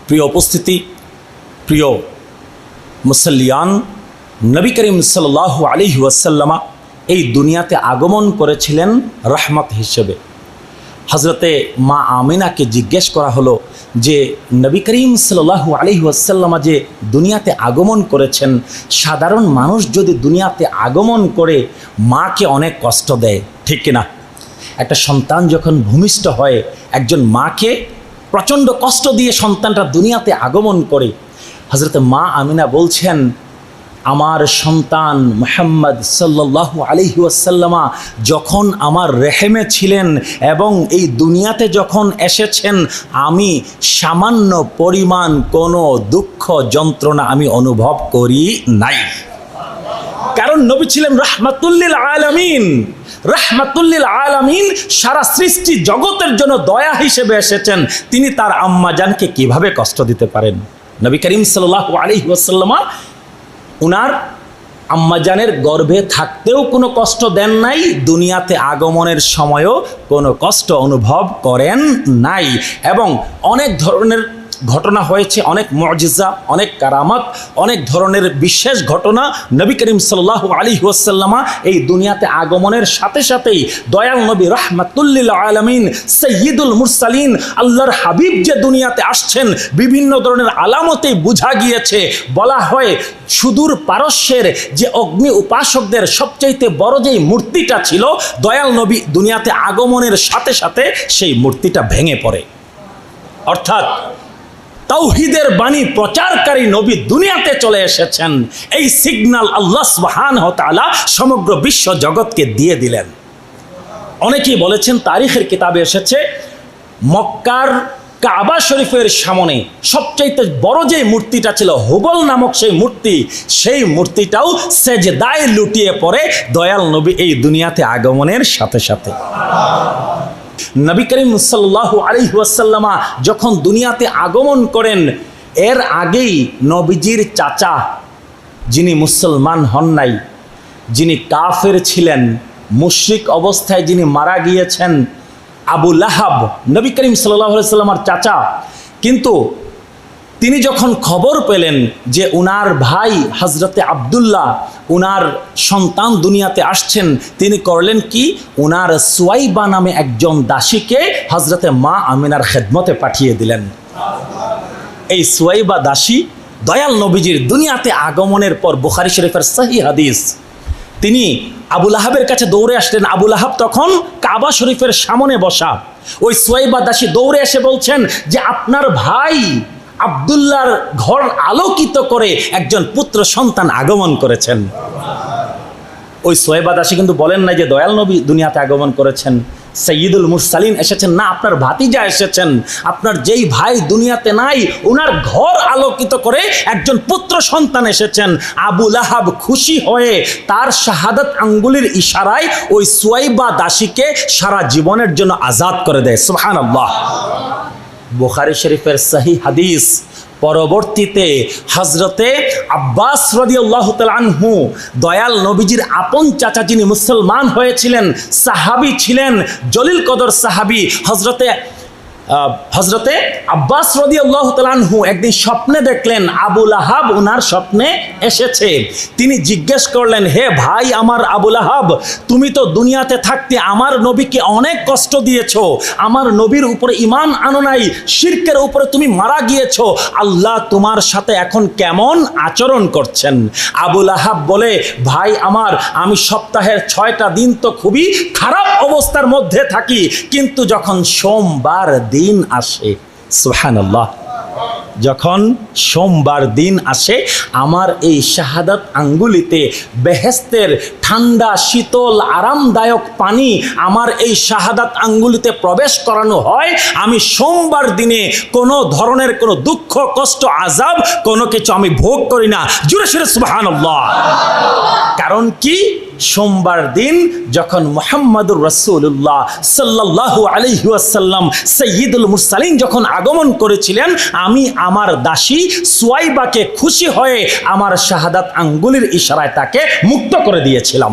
প্রিয় উপস্থিতি, প্রিয় মুসল্লিয়ান, নবী করিম সাল্লাল্লাহু আলাইহি ওয়াসাল্লাম এই দুনিয়াতে আগমন করেছিলেন রহমত হিসেবে। হজরতে মা আমিনাকে জিজ্ঞেস করা হলো যে নবী করিম সাল্লাল্লাহু আলাইহি ওয়াসাল্লাম যে দুনিয়াতে আগমন করেছেন, সাধারণ মানুষ যদি দুনিয়াতে আগমন করে মাকে অনেক কষ্ট দেয়, ঠিক কিনা? একটা সন্তান যখন ভূমিষ্ঠ হয়, একজন মাকে প্রচণ্ড কষ্ট দিয়ে সন্তানটা দুনিয়াতে আগমন করে। হজরতে মা আমিনা বলছেন, আমার সন্তান মুহাম্মদ সাল্লাল্লাহু আলাইহি ওয়াসাল্লামা যখন আমার রেহেমে ছিলেন এবং এই দুনিয়াতে যখন এসেছেন, আমি সামান্য পরিমাণ কোনো দুঃখ যন্ত্রণা আমি অনুভব করি নাই। কারণ নবী ছিলেন রাহমাতুল্লিল আলামিন। রাহমাতুল্লিল আলামিন সারা সৃষ্টি জগতের জন্য দয়া হিসেবে এসেছেন। তিনি তার আম্মাজানকে কিভাবে কষ্ট দিতে পারেন? নবী করিম সাল্লাল্লাহু আলাইহি ওয়াসাল্লামা উনার আম্মাজানের গর্ভে থাকতেও কোনো কষ্ট দেন নাই, দুনিয়াতে আগমনের সময়ও কোনো কষ্ট অনুভব করেন নাই। এবং অনেক ধরনের ঘটনা হয়েছে, অনেক মুজিজা, অনেক কারামাত, অনেক ধরনের বিশেষ ঘটনা। নবী করিম সাল্লাল্লাহু আলাইহি ওয়াসাল্লামা এই দুনিয়াতে আগমনের সাথে সাথেই দয়াল নবী রাহমাতুল্লিল আলামিন সাইয়্যিদুল মুরসালিন, আল্লাহর হাবিব যে দুনিয়াতে আসছেন, বিভিন্ন ধরনের আলামতেই বোঝা গিয়েছে। বলা হয় সুদূর পারস্যের যে অগ্নি উপাসকদের সবচাইতে বড় যেই মূর্তিটা ছিল, দয়াল নবী দুনিয়াতে আগমনের সাথে সাথে সেই মূর্তিটা ভেঙে পড়ে। অর্থাৎ তাওহীদের বাণী প্রচারকারী নবী দুনিয়াতে চলে এসেছেন, এই সিগন্যাল আল্লাহ সুবহানাহু ওয়া তাআলা সমগ্র বিশ্ব জগৎকে দিয়ে দিলেন। অনেকেই বলেছেন, তারিখের কিতাবে এসেছে, মক্কার কাবা শরীফের সামনে সবচাইতে বড় যে মূর্তিটা ছিল, হুবল নামক সেই মূর্তি, সেই মূর্তিটাও সেজদায় লুটিয়ে পড়ে দয়াল নবী এই দুনিয়াতে আগমনের সাথে সাথে। নবী করিম সাল্লাল্লাহু আলাইহি ওয়াসাল্লামা যখন দুনিয়াতে আগমন করেন, এর আগেই নবীজির চাচা, যিনি মুসলমান হন নাই, যিনি কাফের ছিলেন, মুশরিক অবস্থায় যিনি মারা গিয়েছেন, আবু লাহাব, নবী করিম সাল্লাল্লাহু আলাইহি ওয়াসাল্লামার চাচা, কিন্তু তিনি যখন খবর পেলেন যে উনার ভাই হজরতে আব্দুল্লাহ, উনার সন্তান দুনিয়াতে আসছেন, তিনি করলেন কি, উনার সুয়াইবা নামে একজন দাসীকে হজরতে মা আমিনার খেদমতে পাঠিয়ে দিলেন। এই সুয়াইবা দাসী দয়াল নবীজির দুনিয়াতে আগমনের পর, বুখারী শরীফের সহিহ হাদিস, তিনি আবু লাহাবের কাছে দৌড়ে আসলেন। আবু লাহাব তখন কাবা শরীফের সামনে বসা। ওই সুয়াইবা দাসী দৌড়ে এসে বলছেন যে আপনার ভাই আব্দুল্লাহর ঘর আলোকিত করে একজন পুত্র সন্তান আগমন করেছেন। ওই সুয়াইবা দাসী কিন্তু বলেন না যে দয়াল নবী দুনিয়াতে আগমন করেছেন, সাইয়্যিদুল মুরসালিন এসেছেন, না, আপনার ভাতিজা এসেছেন, আপনার যেই ভাই দুনিয়াতে নাই, ওনার ঘর আলোকিত করে একজন পুত্র সন্তান এসেছেন। আবু লাহাব খুশি হয়ে তার শাহাদাত আঙ্গুলির ইশারায় ওই সুয়াইবা দাসীকে সারা জীবনের জন্য আজাদ করে দেয়। সুবহানাল্লাহ। বুখারী শরীফের সহিহ হাদিস। পরবর্তীতে হজরতে আব্বাস রাদিয়াল্লাহু তাআলা আনহু, দয়াল নবীজির আপন চাচা, যিনি মুসলমান হয়েছিলেন, সাহাবী ছিলেন, জলিল কদর সাহাবী, হজরতে আব্বাস রাদিয়াল্লাহু তাআলা আনহু একদিন স্বপ্নে দেখলেন আবু লাহাব ওনার স্বপ্নে এসেছে। তিনি জিজ্ঞেস করলেন, হে ভাই আমার আবু লাহাব, তুমি তো দুনিয়াতে থাকতে আমার নবীকে অনেক কষ্ট দিয়েছো, আমার নবীর উপরে ঈমান আনো নাই, শিরকের উপরে তুমি মারা গিয়েছো, আল্লাহ তোমার সাথে এখন কেমন আচরণ করছেন? আবু লাহাব বলে, ভাই আমার, আমি সপ্তাহের 6টা দিন তো খুবই খারাপ অবস্থার মধ্যে থাকি, কিন্তু যখন সোমবার দিন আসে, সুবহানাল্লাহ, যখন সোমবার দিন আসে, আমার এই শাহাদাত আঙ্গুলিতে বেহেশতের ঠান্ডা শীতল আরামদায়ক পানি আমার এই শাহাদাত আঙ্গুলিতে প্রবেশ করানো হয়, আমি সোমবার দিনে কোনো ধরনের কোনো দুঃখ কষ্ট আযাব কোনো কিছু আমি ভোগ করি না। জোরে সোরে সুবহানাল্লাহ। কারণ কি, সোমবার দিন যখন মুহাম্মদুর রাসূলুল্লাহ সাল্লাল্লাহু আলাইহি ওয়াসাল্লাম সাইয়্যিদুল মুরসালিন যখন আগমন করেছিলেন, আমি আমার দাসী সুয়াইবাকে খুশি হয়ে আমার শাহাদাত আঙ্গুলির ইশারায় তাকে মুক্ত করে দিয়েছিলাম।